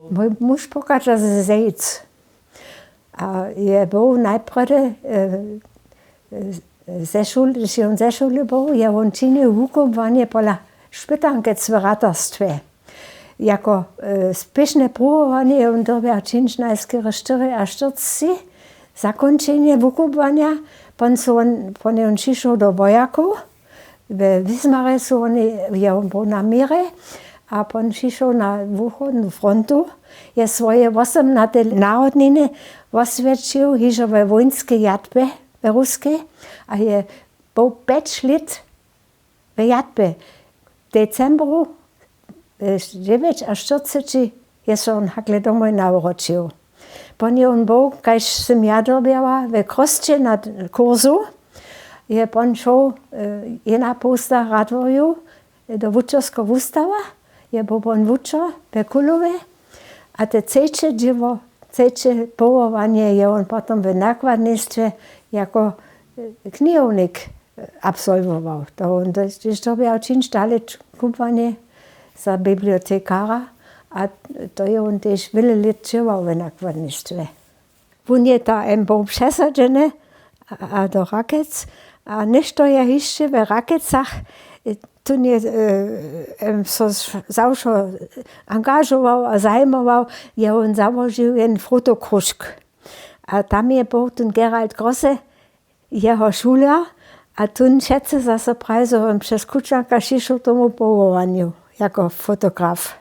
Mój muž pochádza z Zejc. A je bol najprv když on ze šuly bol, je on činil wukupowanie pola špytankec v ratarstve. Jako spiešne pruhovanie on dobiał činč najskôr 4 až 40 zakončenie wukupovania. Pon on šišol do vojakov. V Wismare on bol na míre a pon šišol na východnú frontu. Je svoje 8 národniny osvedčil, hižo ve vojenskej jatbe v ruskej. A je bol 5 let v jatbe. V decembru 9 až 40 je sa on hakle domov navročil. Pon je on bol, kaž som ja dobiała v Krosče na kurzu. Je pon šel jedna posta radvorju do Vučovského ústava. Je bol pon Vučo v Kulove. A te ceče povolanie je on potom v nakladníctve jako knihovník absolvoval. Když dobiał činč dále kupovanie za bibliotekára a to je on tiež veľa let čoval v nakladníctve. On je tam bol přesadený a do Rakec a nešto je ešte v Rakecach tu nie so zawsze angażował a zajmował, je on założył jeden fotokruszk. A tam je był ten Gerald Grosse, jeho šulia, a tu všetci zase prajzowym przez Kuczanka šišel tomu povolaniu jako fotograf.